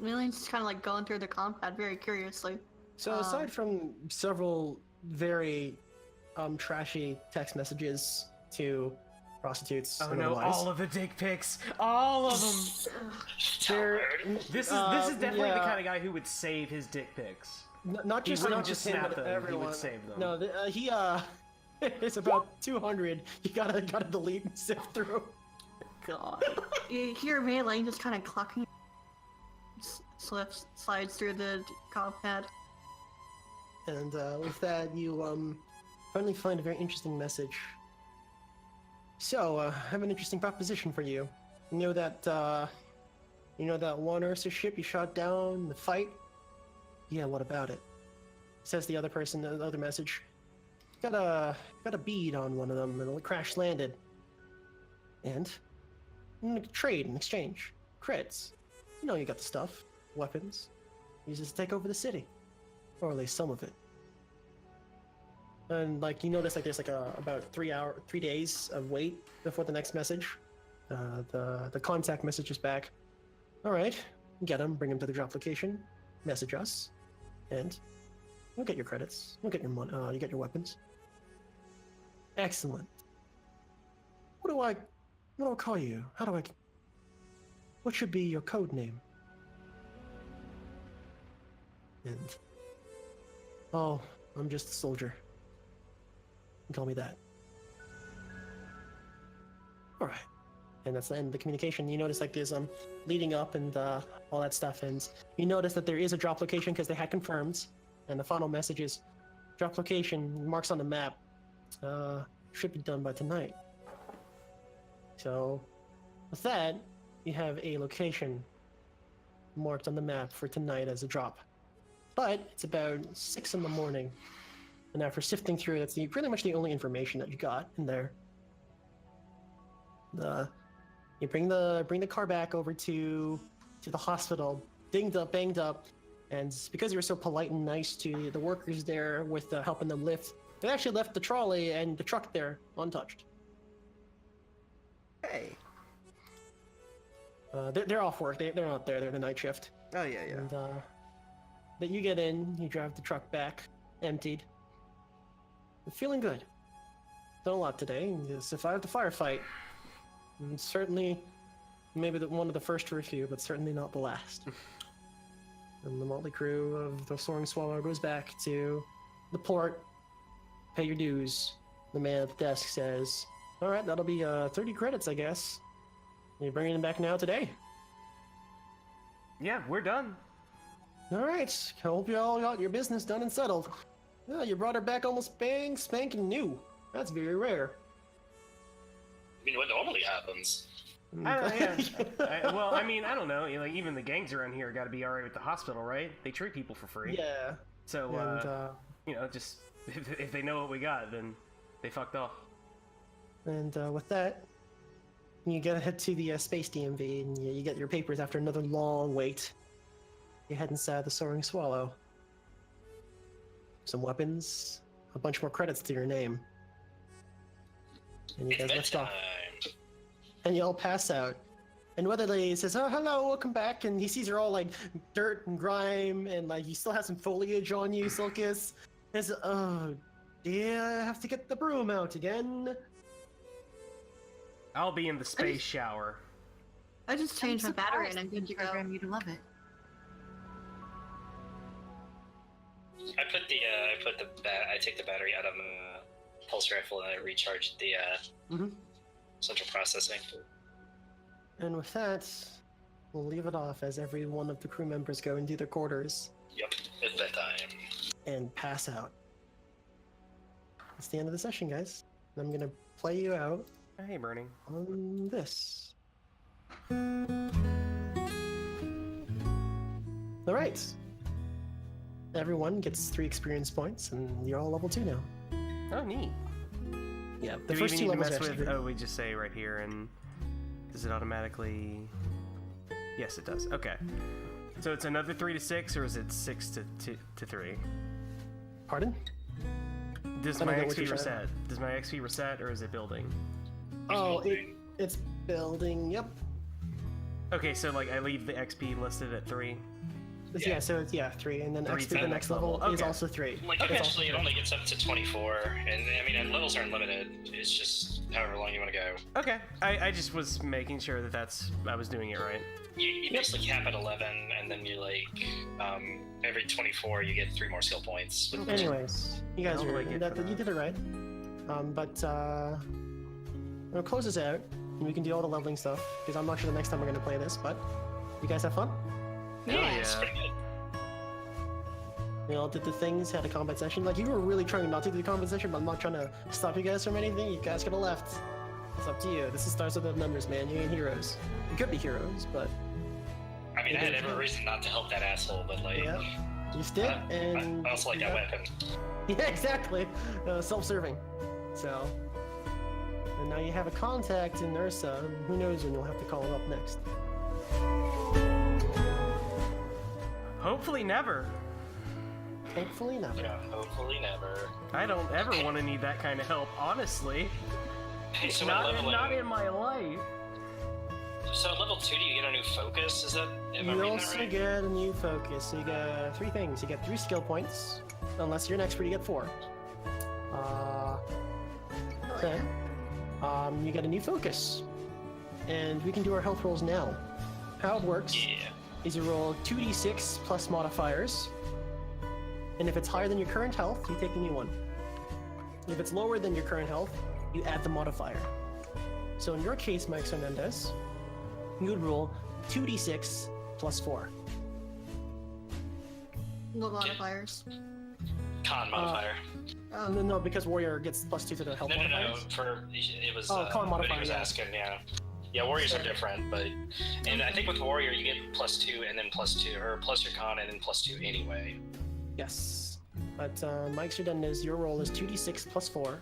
Million's just kind of like going through the compound very curiously. So aside from several very trashy text messages to prostitutes, oh and no, otherwise, all of the dick pics, all of them. This is definitely the kind of guy who would save his dick pics. Not just wouldn't not just him, snap but them, everyone. he would save them. No, he it's about 200. You gotta delete and sift through. God. You hear Melee just kind of clucking, slides through the compound. And with that, you finally find a very interesting message. So, I have an interesting proposition for you. You know that one Ursa ship you shot down in the fight? Yeah, what about it? Says the other person, the other message. Got a bead on one of them, and it crash landed. And trade and exchange, creds. You know you got the stuff, weapons. Use this to take over the city, or at least some of it. And like you notice, like there's like about 3 days of wait before the next message. The contact message is back. All right, get him, bring him to the drop location, message us, and you'll get your credits. You'll get your money. You get your weapons. Excellent. What do I call you? What should be your code name? And oh, I'm just a soldier. You can call me that. All right. And that's the end of the communication. You notice like there's leading up and all that stuff, and you notice that there is a drop location because they had confirmed, and the final message is drop location marks on the map. Should be done by tonight. So with that, you have a location marked on the map for tonight as a drop. But it's about 6 in the morning, and after sifting through, that's pretty much the only information that you got in there. You bring the car back over to the hospital, banged up, and because you were so polite and nice to the workers there with helping them lift, they actually left the trolley and the truck there untouched. Hey. They're off work. They're not there. They're the night shift. Oh yeah. And that you get in, you drive the truck back, emptied. You're feeling good. Done a lot today. You survived the firefight. And certainly, maybe one of the first for a few, but certainly not the last. And the motley crew of the Soaring Swallow goes back to the port. Pay your dues. The man at the desk says, "All right, that'll be 30 credits, I guess. Are you bringing them back now today?" Yeah, we're done. All right. I hope you all got your business done and settled. Yeah, you brought her back almost bang spanking new. That's very rare. I mean, what normally happens? I don't know, yeah. Well, I mean, I don't know. Like, even the gangs around here got to be alright with the hospital, right? They treat people for free. Yeah. So, And, just if they know what we got, then they fucked off. and with that, you gotta head to the space DMV, and you get your papers after another long wait. You head inside the Soaring Swallow. Some weapons, a bunch more credits to your name. And you guys lift off. And you all pass out. And Weatherly says, "Oh, hello, welcome back." And he sees you're all like dirt and grime, and like you still have some foliage on you, Silkis. He says, "Oh, yeah, I have to get the broom out again." I'll be in the space shower. I just changed my battery and I'm good to go. Program you to love it. I take the battery out of my pulse rifle and I recharge the central processing. And with that, we'll leave it off as every one of the crew members go into their quarters. Yep, it's bedtime. And pass out. That's the end of the session, guys. I'm gonna play you out Hey, Bernie. on this. Alright. Everyone gets 3 experience points, and you're all level 2 now. Oh, neat. Yeah, Do the we first even 2 need to levels mess are with? actually... Oh, we just say right here, and does it automatically? Yes, it does. Okay. So it's another 3 to 6, or is it 6 to 3? Pardon? Does I my don't get what XP you're saying. reset? Does my XP reset, or is it building? Oh, it's building, yep. Okay, so like I leave the XP listed at 3. Yeah, so it's 3, and then Three XP to the next level is Okay. also 3. Like It's also eventually it 3. only gets up to 24, and I mean, and levels aren't limited. It's just however long you want to go. Okay, I just was making sure that I was doing it right. You basically cap at 11, and then you like every 24 you get 3 more skill points. Anyways, you guys How do I get for you did it right. We'll close this out, and we can do all the leveling stuff, because I'm not sure the next time we're going to play this, but you guys have fun? Yeah. It's pretty good. We all did the things, had a combat session. Like, you were really trying not to do the combat session, but I'm not trying to stop you guys from anything. You guys could have left. It's up to you. This is starts with the numbers, man. You ain't heroes. You could be heroes, but... I mean, I had every reason not to help that asshole, but like... Yeah. You just did, and... I also like that weapon. Yeah, exactly. Self-serving. So... And now you have a contact in Ursa. Who knows when you'll have to call him up next. Hopefully never. Hopefully not. Yeah, hopefully never. I don't ever want to need that kind of help, honestly. Hey, so Not in my life. So at level 2, do you get a new focus? Is that... Am I You reading that also right? get a new focus. So you get 3 things. You get 3 skill points. Unless you're an expert, you get 4. Okay. You get a new focus. And we can do our health rolls now. How it works Yeah. is you roll 2d6 plus modifiers. And if it's higher than your current health, you take the new one. If it's lower than your current health, you add the modifier. So in your case, Mike Sernadez, you would roll 2d6 plus 4. No modifiers. Con modifier. No, because warrior gets plus 2 to the health No, modifiers. it was... Oh, con what modifier, he was yeah. asking, yeah. Yeah, warriors are different, but... And I think with warrior, you get plus 2 and then plus 2, or plus your con and then plus 2 anyway. Yes. But Mike Sernadez, your roll is 2d6 plus 4.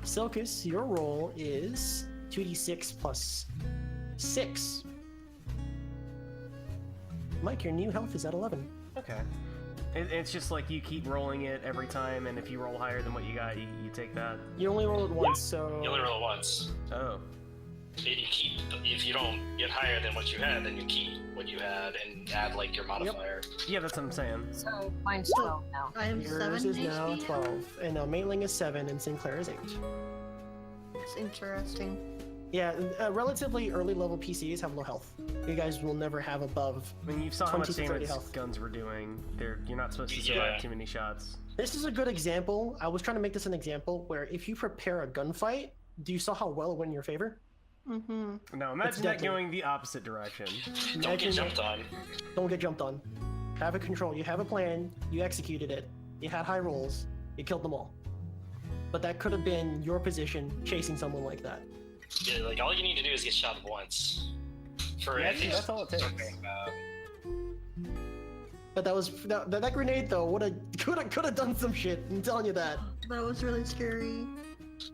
Silkis, your roll is 2d6 plus 6. Mike, your new health is at 11. Okay. It's just like you keep rolling it every time, and if you roll higher than what you got, you take that. You only roll it once, so... You only roll it once. Oh. And you keep... If you don't get higher than what you had, then you keep what you had and add, like, your modifier. Yeah, that's what I'm saying. So mine's 12 now. I am Yours 7 is now HP. 12, and Maitling is 7, and Sinclair is 8. It's interesting. Yeah, relatively early level PCs have low health. You guys will never have above. I mean, you saw how 20 much to 30 damage health. guns were doing. You're not supposed to survive Yeah. too many shots. This is a good example. I was trying to make this an example where if you prepare a gunfight, do you saw how well it went in your favor? Mm-hmm. Now imagine that deadly. going the opposite direction. Don't Imagine- get jumped on. Don't get jumped on. Have a control. You have a plan. You executed it. You had high rolls. You killed them all. But that could have been your position chasing someone like that. Yeah, like, all you need to do is get shot once. For Yeah, at least... that's all it takes. But that grenade though could have done some shit. I'm telling you that. That was really scary.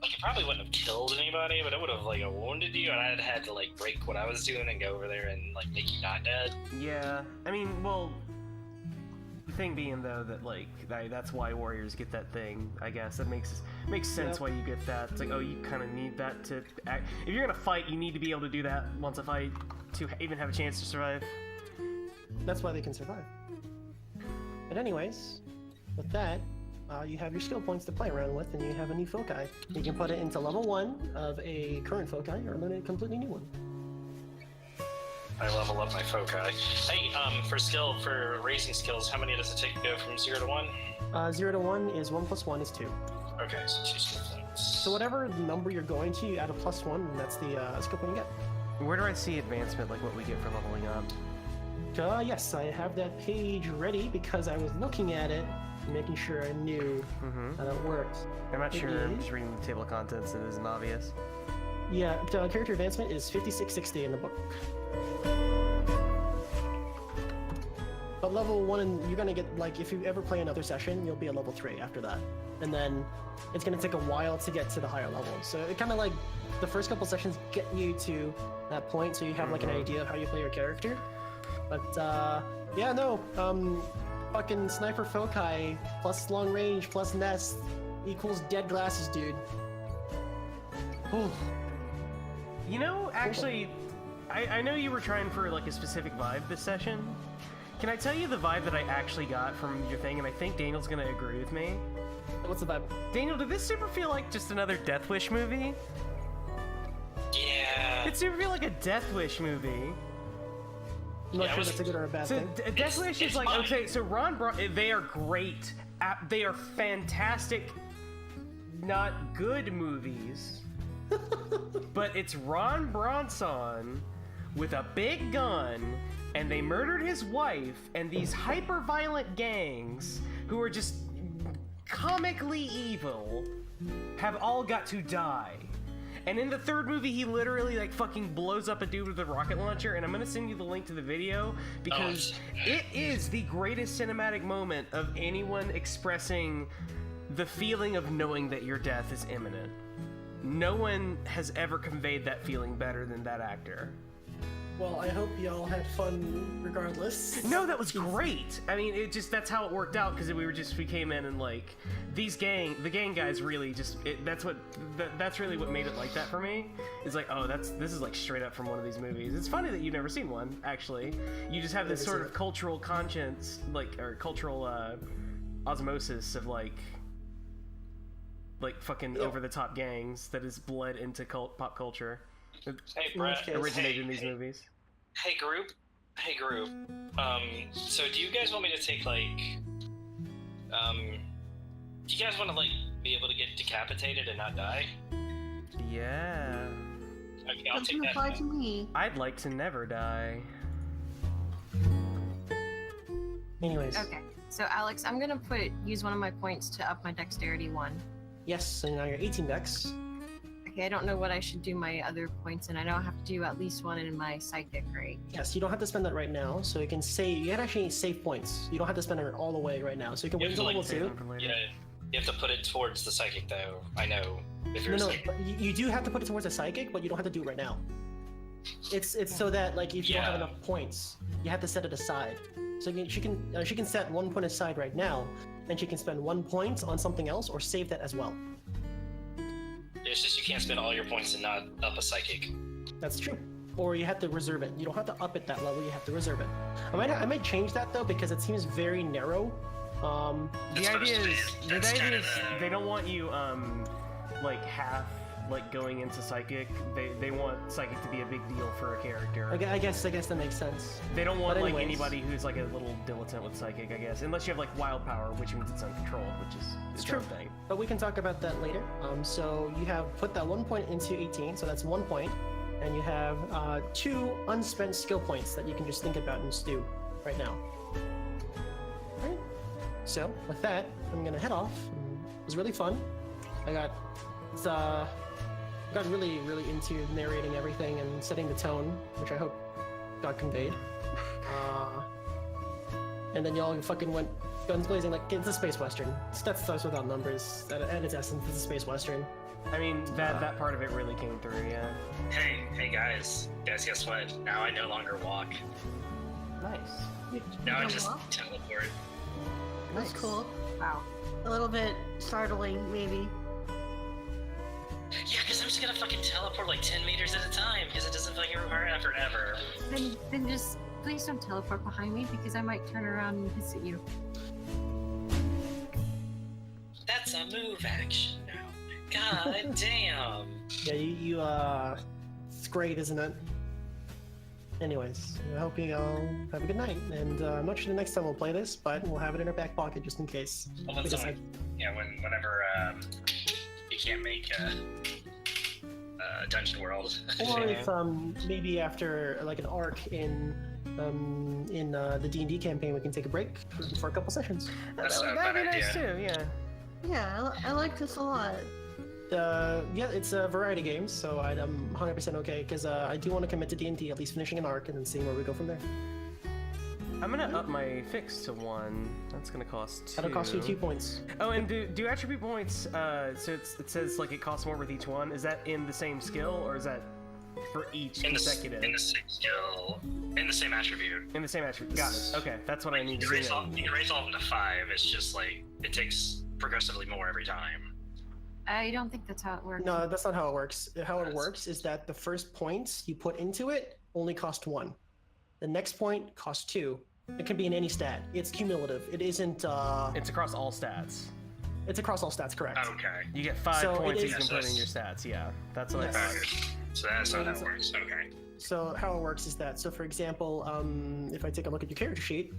Like, it probably wouldn't have killed anybody, but it would have, like, wounded you, and I'd had to, like, break what I was doing and go over there and, like, make you not dead. Yeah, I mean, well, the thing being though that like that's why warriors get that thing. I guess that makes sense Yep. why you get that. It's like, oh, you kind of need that to act. If you're gonna fight, you need to be able to do that once a fight to even have a chance to survive. That's why they can survive. But anyways, with that, you have your skill points to play around with, and you have a new foci. You can put it into level 1 of a current foci, or learn a completely new one. I level up my foci. Hey, for raising skills, how many does it take to go from 0 to 1? 0 to 1 is 1 plus 1 is 2. Okay, so 2 skill points. So whatever number you're going to, you add a plus 1, and that's the skill point you get. Where do I see advancement, like what we get for leveling up? Yes, I have that page ready because I was looking at it, making sure I knew how that worked. I'm not It sure. I'm is- just reading the table of contents. It isn't obvious. Yeah, character advancement is 5660 in the book. But level 1, and you're gonna get, like, if you ever play another session, you'll be at level 3 after that. And then it's gonna take a while to get to the higher level. So it kind of like, the first couple sessions get you to that point, so you have, like, an idea of how you play your character. But, yeah, no, fucking sniper foci plus long range plus nest equals dead glasses, dude. Oh. You know, actually, I know you were trying for like a specific vibe this session. Can I tell you the vibe that I actually got from your thing, and I think Daniel's gonna agree with me? What's the vibe? Daniel, did this super feel like just another Death Wish movie? Yeah. It super feel like a Death Wish movie. I'm not sure that's a good or a bad So thing. Death Wish is like, fine. okay, so they are great. They are fantastic, not good movies. But it's Ron Bronson with a big gun, and they murdered his wife, and these hyper-violent gangs who are just comically evil have all got to die. And in the third movie, he literally like fucking blows up a dude with a rocket launcher, and I'm gonna send you the link to the video because it is the greatest cinematic moment of anyone expressing the feeling of knowing that your death is imminent. No one has ever conveyed that feeling better than that actor. Well, I hope y'all had fun regardless. No, that was great. I mean, that's how it worked out because we came in and like the gang guys really just that's really what made it like that for me. It's like, oh, this is like straight up from one of these movies. It's funny that you've never seen one actually. You just have this sort of cultural conscience, like or cultural osmosis of like fucking over the top gangs that is bled into pop culture. Hey, Brett. Originated in these movies. Hey, group. So do you guys want me to take, like... do you guys want to, like, be able to get decapitated and not die? Yeah. Okay, I'll Doesn't take apply that. to me. I'd like to never die. Anyways. Okay, so Alex, I'm gonna use one of my points to up my dexterity 1. Yes, so now you're 18 dex. Okay, I don't know what I should do my other points in. I know I have to do at least one in my psychic, right? Yes, you don't have to spend that right now, so you can save. You can actually save points. You don't have to spend it all the way right now, so you can wait until level 2. Yeah, you have to put it towards the psychic, though. I know. If you're No, psychic. but you do have to put it towards a psychic, but you don't have to do it right now. It's so that like if you don't have enough points, you have to set it aside. So she can set 1 point aside right now, and she can spend 1 point on something else or save that as well. It's just you can't spend all your points and not up a psychic. That's true. Or you have to reserve it. You don't have to up it that level. You have to reserve it. I might change that though because it seems very narrow. The idea is they don't want you like half like going into psychic. They want psychic to be a big deal for a character. I guess that makes sense. They don't want But like anyways. anybody who's like a little dilettante with psychic, I guess, unless you have like wild power, which means it's uncontrolled, which is It's its true. own thing. But we can talk about that later. So you have put that 1 point into 18, so that's 1 point, and you have 2 unspent skill points that you can just think about and stew right now. Alright. So with that, I'm gonna head off. It was really fun. I got really into narrating everything and setting the tone, which I hope got conveyed. And then y'all fucking went guns blazing like it's a space western. That starts without numbers. At its essence, it's a space western. I mean, that part of it really came through, yeah. Hey guys, guess what? Now I no longer walk. Nice. Now I don't just walk? teleport. That's cool. Wow. A little bit startling, maybe. Yeah, because I'm just gonna fucking teleport like 10 meters at a time, because it doesn't fucking require effort ever. Then just please don't teleport behind me because I might turn around and hiss at you. That's a move action now. God damn. Yeah, it's great, isn't it? Anyways, I hope you all have a good night, and I'm not sure the next time we'll play this, but we'll have it in our back pocket just in case. Well, We decide- whenever you can't make Dungeon World. Or if maybe after like an arc in the D&D campaign, we can take a break for a couple sessions. That's not a That'd bad be nice idea. too, yeah. Yeah, I like this a lot. Yeah, it's a variety game, so I'm 100% okay because I do want to commit to D&D, at least finishing an arc and then seeing where we go from there. I'm gonna up my fix to 1. That's gonna cost 2. That'll cost you 2 points. Oh, and do attribute points, so it says like it costs more with each one. Is that in the same skill, or is that for each consecutive? In the same skill, in the same attribute. In the same attribute. Got it. Okay, that's what I need You to raise know. all, you can raise all of them to 5. It's just like it takes progressively more every time. I don't think that's how it works. No, that's not how it works. How it works is that the first points you put into it only cost 1. The next point costs 2. It can be in any stat. It's cumulative. It isn't. It's across all stats. It's across all stats, correct? Okay. You get 5 So it points that is- you can put in your stats. Yeah, that's what Yes. I thought. So that's how that works. Okay. So how it works is that, so for example, if I take a look at your character sheet,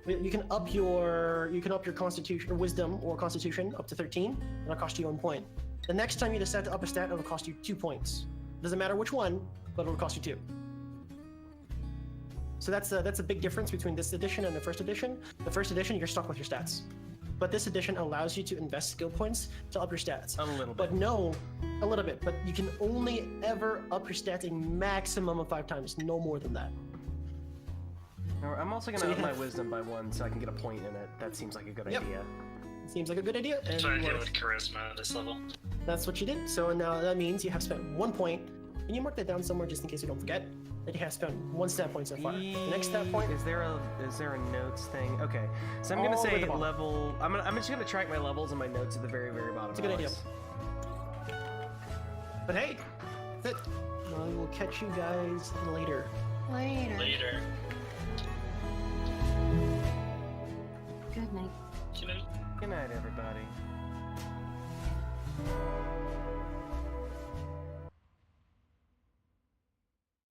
you can up your constitution or wisdom or constitution up to 13, and it'll cost you 1 point. The next time you decide to up a stat, it'll cost you 2 points. Doesn't matter which one, but it'll cost you 2. So that's a big difference between this edition and the first edition. The first edition, you're stuck with your stats. But this edition allows you to invest skill points to up your stats. A little bit. But no, a little bit. But you can only ever up your stats a maximum of 5 times, no more than that. I'm also gonna So you up my have- wisdom by 1 so I can get a point in it. That seems like a good Yep. idea. Seems like a good idea. And So I deal with charisma at this level. that's what you did. So now that means you have spent 1 point. And you mark that down somewhere just in case you don't forget that you have spent 1 stat point so far. The next stat point. Is there a notes thing? Okay, so I'm gonna All the way say at the bottom. level. I'm just gonna track my levels and my notes at the very bottom. It's a good idea. Alex. But hey, that's it. I will catch you guys later. Later. Later. Good night. You know, Good night, everybody.